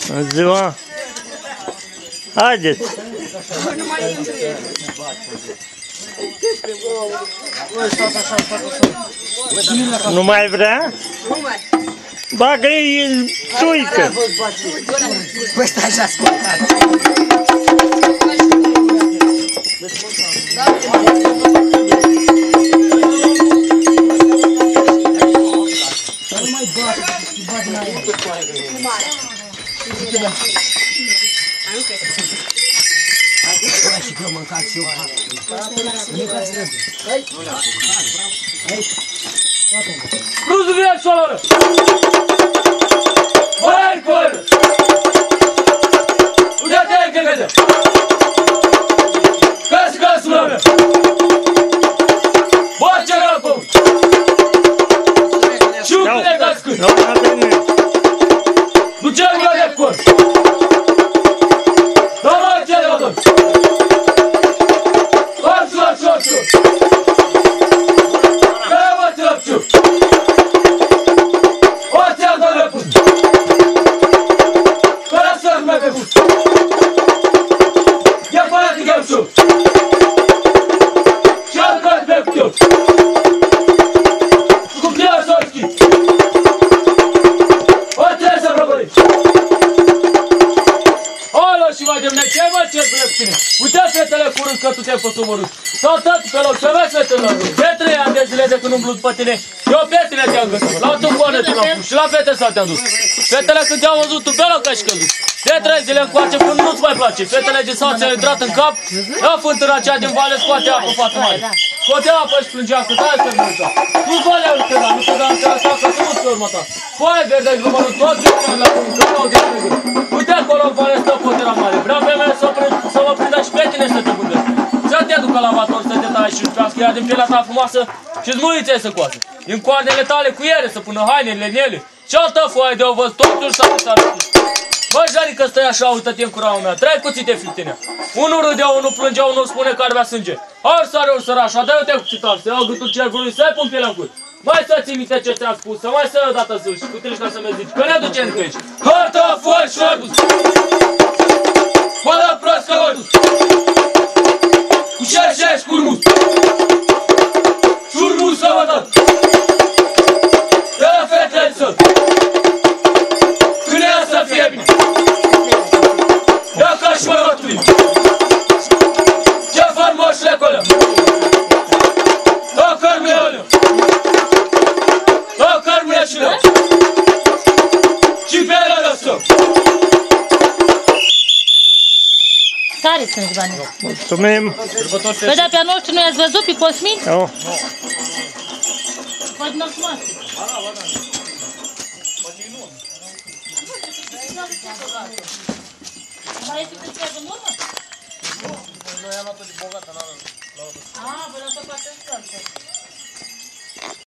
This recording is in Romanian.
Bună ziua! Haideți! Nu mai vrea? Nu mai. Bagă-i în țuică! Păi stai așa ascultat. Nu mai bate, îi bate în aer. Nu mai. Hai și că eu mâncat și eu. Mâncați rând. Cruzul vine soloră! Băi, coră! Uite-te, că vede! Căs, mă! Bă, ce rău, pământ! Și un câte dați cât! Nu ce nu de cor! Da, mă, ce rău, domn! Șor! Care mă trăpciu! O ți-am doamne pus! Fără să-ți mai pe pus! Ia fără să ghem șur! Și-am căt pe putior! Cum te-am să-l schimb! O trebuie să prăbări! Alo și mai demne, ce mă cer pe tine? Uite fetele curând că tu te-ai fost omorât! Sau tot pe loc, să vezi fetelor! De 3 ani de zile de când umblu după tine, eu pe tine te-am găsit! La tâmpoane tu l-am pus și la fete s-a te-am dus! Fetele când te-am văzut tu pe loc ai și căzut! De 3 zile încoace până nu-ți mai place! Fetele de sau ți-au intrat în cap, ia fântâna aceea din vale, scoate apă, fată mare! Scoate apă și plângea că tai să mânca! Nu-ți valea nu te da, nu te da în seara asta, că să nu-ți pe urmă ta! Foaie verde, glumărul, toți la pământ, uite acolo în vale stă potera mare! Vreau pe mine să mă prindă și pe tine să te gândesc! Să te ducă la lavator să te tai și îți ia din pielea ta frumoasă și-ți mâițe să coasă. Din coarnele tale cu ele să pună hainele în ele. Și altă foaie de ovăz, totul s-a răspus. Bă, Jari, că stai așa, uită-te în curaua mea, 3 cuțite fictine. Unul râdea, unul plângea, unul spune că ar avea sânge. Ar sare ori săraș, adă-te cuțitar, să iau gâtul cercului, să-i pun pielea în cur. Mai să ții minte ce ți-am spus, să mai să o dată să-și cu trișca să-mi zici, că ne duce în aici. Harta, foaie și arbuz! Fără prost că vă dus! Cu șerșești cu urmus! Și urmus să vă dat! De la fetele să! Când ea să fie bine! Ia-ca și mă rătui! Ce fac moșile colea? Da cărmule alea! Da cărmule și lea! Și pe ele lăsăm! Care sunt banii? Mulțumim! Păi dar pe a noștri nu i-ați văzut pe Cosmin? Nu. Poate n-ați luat. Mai este pe în urmă? Nu. Noi am luat-o de bogată la... A, vă lăsă pe atenție.